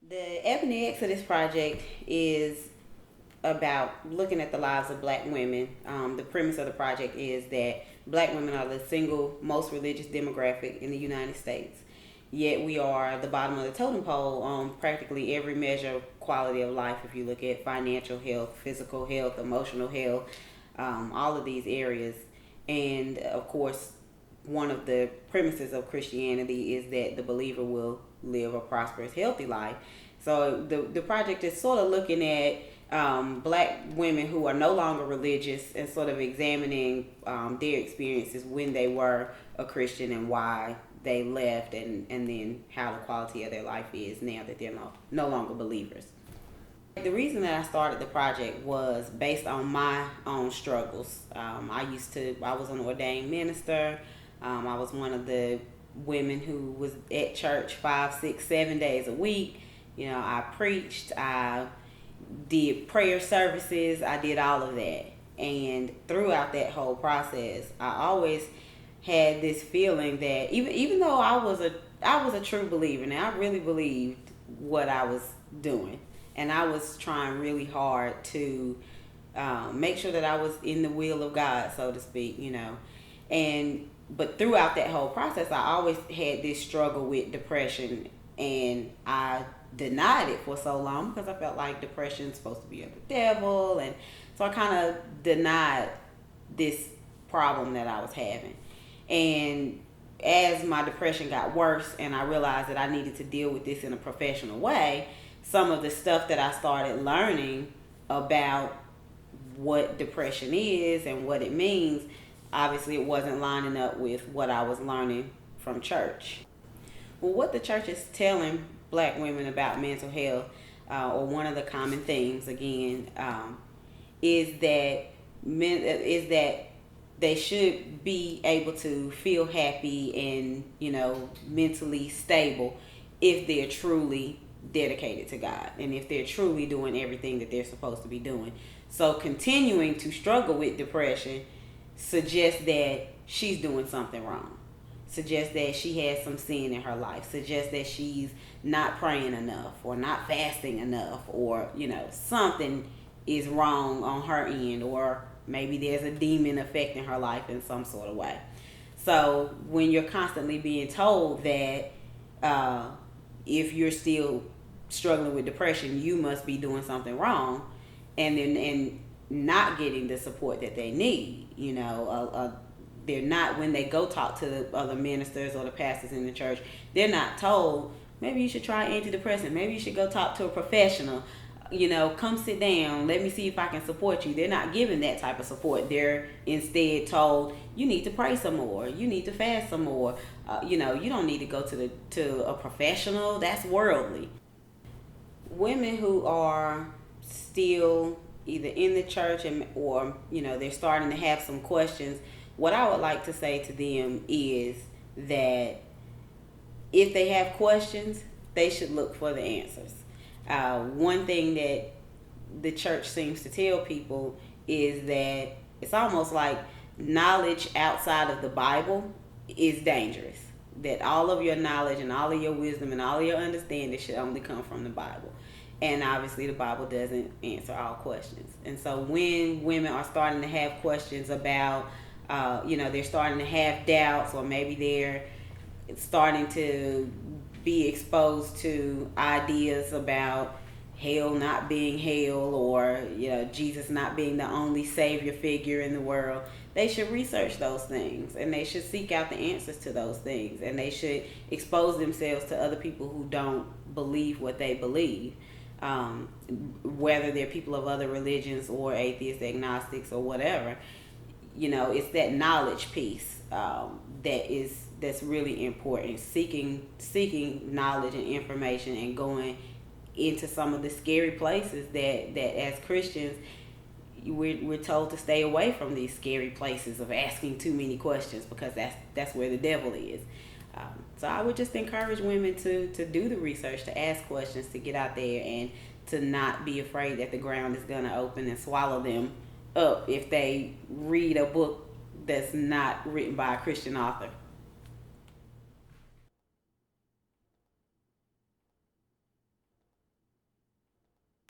The Ebony Exodus Project is about looking at the lives of black women. The premise of the project is that black women are the single most religious demographic in the United States. Yet we are the bottom of the totem pole on practically every measure of quality of life. If you look at financial health, physical health, emotional health, all of these areas. And of course, one of the premises of Christianity is that the believer will live a prosperous, healthy life. So the project is sort of looking at black women who are no longer religious and sort of examining their experiences when they were a Christian and why they left, and then how the quality of their life is now that they're no longer believers. The reason that I started the project was based on my own struggles. I was an ordained minister. I was one of the women who was at church 5, 6, 7 days a week. You know, I preached, I did prayer services, I did all of that. And throughout that whole process, I always had this feeling that even though I was a true believer, and I really believed what I was doing, and I was trying really hard to make sure that I was in the will of God, so to speak, you know. But throughout that whole process, I always had this struggle with depression, and I denied it for so long because I felt like depression is supposed to be of the devil, and so I kind of denied this problem that I was having. And as my depression got worse and I realized that I needed to deal with this in a professional way, some of the stuff that I started learning about what depression is and what it means, obviously it wasn't lining up with what I was learning from church. Well, what the church is telling black women about mental health, or one of the common themes again, is that they should be able to feel happy and, you know, mentally stable if they're truly dedicated to God and if they're truly doing everything that they're supposed to be doing. So continuing to struggle with depression suggests that she's doing something wrong, suggests that she has some sin in her life, suggests that she's not praying enough or not fasting enough, or, you know, something is wrong on her end, or maybe there's a demon affecting her life in some sort of way. So when you're constantly being told that if you're still struggling with depression, you must be doing something wrong, and not getting the support that they need, you know, they're not, when they go talk to the other ministers or the pastors in the church, they're not told, maybe you should try antidepressant, maybe you should go talk to a professional, you know, come sit down, let me see if I can support you. They're not given that type of support. They're instead told, you need to pray some more, you need to fast some more, you know, you don't need to go to a professional, that's worldly. Women who are still either in the church or, you know, they're starting to have some questions, what I would like to say to them is that if they have questions, they should look for the answers. One thing that the church seems to tell people is that it's almost like knowledge outside of the Bible is dangerous. That all of your knowledge and all of your wisdom and all of your understanding should only come from the Bible. And obviously the Bible doesn't answer all questions. And so when women are starting to have questions about, you know, they're starting to have doubts, or maybe they're starting to be exposed to ideas about hell not being hell, or, you know, Jesus not being the only savior figure in the world, they should research those things, and they should seek out the answers to those things, and they should expose themselves to other people who don't believe what they believe, whether they're people of other religions or atheists, agnostics, or whatever. You know, it's that knowledge piece that's really important. Seeking knowledge and information, and going into some of the scary places that as Christians we're told to stay away from, these scary places of asking too many questions, because that's where the devil is. So I would just encourage women to do the research, to ask questions, to get out there, and to not be afraid that the ground is going to open and swallow them up if they read a book that's not written by a Christian author.